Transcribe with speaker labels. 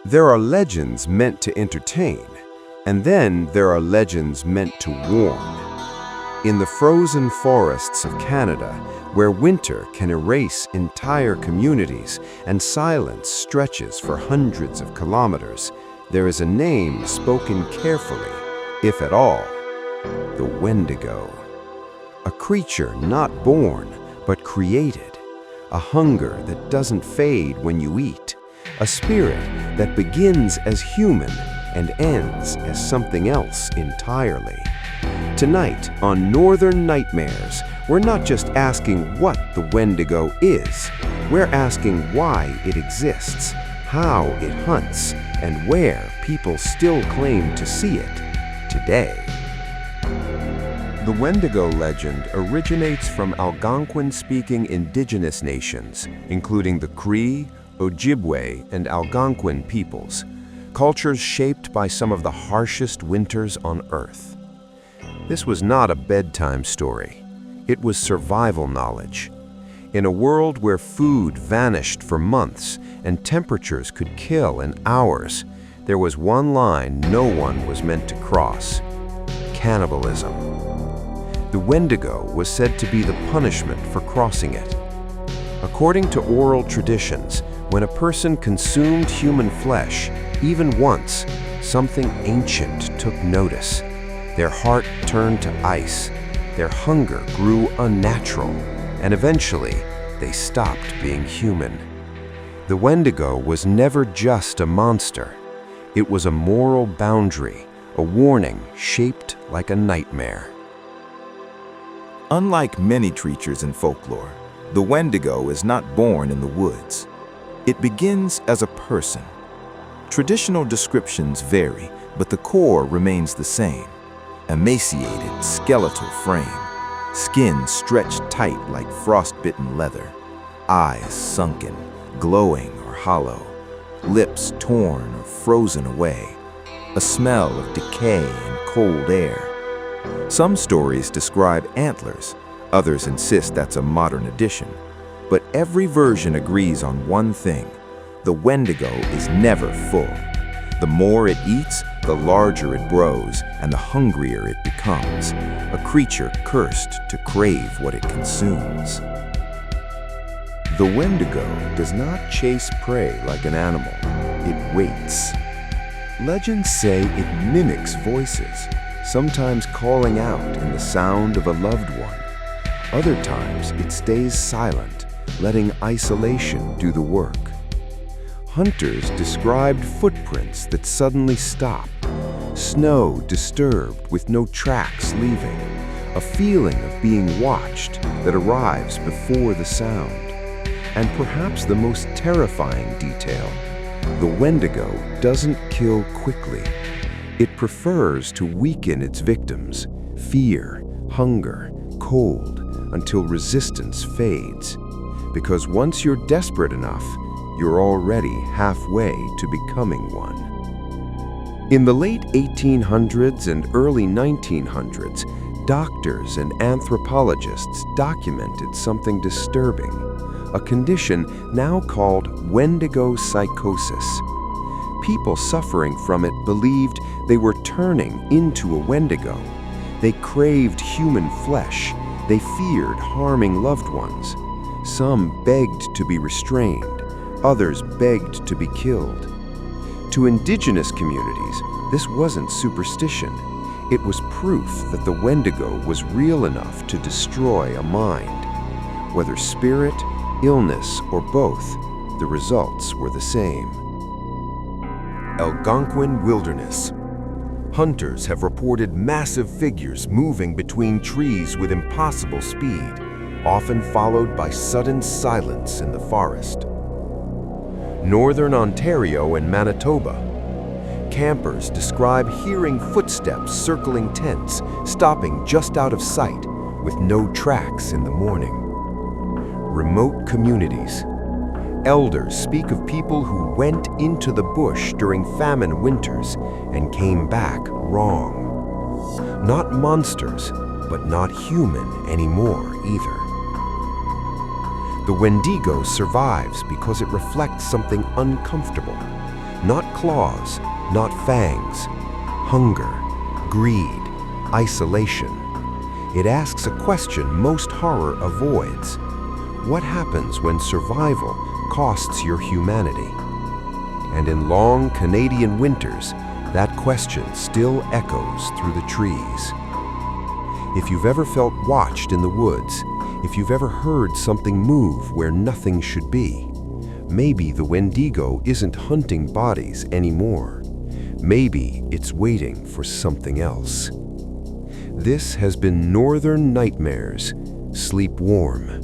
Speaker 1: There are legends meant to entertain, and then there are legends meant to warn. In the frozen forests of Canada, where winter can erase entire communities and silence stretches for hundreds of kilometers, there is a name spoken carefully, if at all: the Wendigo. A creature not born, but created. A hunger that doesn't fade when you eat. A spirit that begins as human and ends as something else entirely. Tonight on Northern Nightmares, we're not just asking what the Wendigo is. We're asking why it exists, how it hunts, and where people still claim to see it today. The Wendigo legend originates from Algonquin-speaking Indigenous nations, including the Cree, Ojibwe, and Algonquin peoples, cultures shaped by some of the harshest winters on Earth. This was not a bedtime story. It was survival knowledge. In a world where food vanished for months and temperatures could kill in hours, there was one line no one was meant to cross: cannibalism. The Wendigo was said to be the punishment for crossing it. According to oral traditions, when a person consumed human flesh, even once, something ancient took notice. Their heart turned to ice, their hunger grew unnatural, and eventually, they stopped being human. The Wendigo was never just a monster. It was a moral boundary, a warning shaped like a nightmare.
Speaker 2: Unlike many creatures in folklore, the Wendigo is not born in the woods. It begins as a person. Traditional descriptions vary, but the core remains the same. Emaciated, skeletal frame, skin stretched tight like frostbitten leather, eyes sunken, glowing or hollow, lips torn or frozen away, a smell of decay and cold air. Some stories describe antlers, others insist that's a modern addition, but every version agrees on one thing: the Wendigo is never full. The more it eats, the larger it grows, and the hungrier it becomes, a creature cursed to crave what it consumes.
Speaker 1: The Wendigo does not chase prey like an animal. It waits. Legends say it mimics voices, sometimes calling out in the sound of a loved one. Other times it stays silent, letting isolation do the work. Hunters described footprints that suddenly stop, snow disturbed with no tracks leaving, a feeling of being watched that arrives before the sound. And perhaps the most terrifying detail: the Wendigo doesn't kill quickly. It prefers to weaken its victims, fear, hunger, cold, until resistance fades. Because once you're desperate enough, you're already halfway to becoming one. In the late 1800s and early 1900s, doctors and anthropologists documented something disturbing, a condition now called Wendigo Psychosis. People suffering from it believed they were turning into a Wendigo. They craved human flesh. They feared harming loved ones. Some begged to be restrained. Others begged to be killed. To indigenous communities, this wasn't superstition. It was proof that the Wendigo was real enough to destroy a mind. Whether spirit, illness, or both, the results were the same. Algonquin wilderness. Hunters have reported massive figures moving between trees with impossible speed, often followed by sudden silence in the forest. Northern Ontario and Manitoba. Campers describe hearing footsteps circling tents, stopping just out of sight, with no tracks in the morning. Remote communities. Elders speak of people who went into the bush during famine winters and came back wrong. Not monsters, but not human anymore either. The Wendigo survives because it reflects something uncomfortable, Not claws, not fangs. Hunger, greed, isolation. It asks a question most horror avoids. What happens when survival costs your humanity? And in long Canadian winters, that question still echoes through the trees. If you've ever felt watched in the woods, if you've ever heard something move where nothing should be, maybe the Wendigo isn't hunting bodies anymore. Maybe it's waiting for something else. This has been Northern Nightmares. Sleep warm.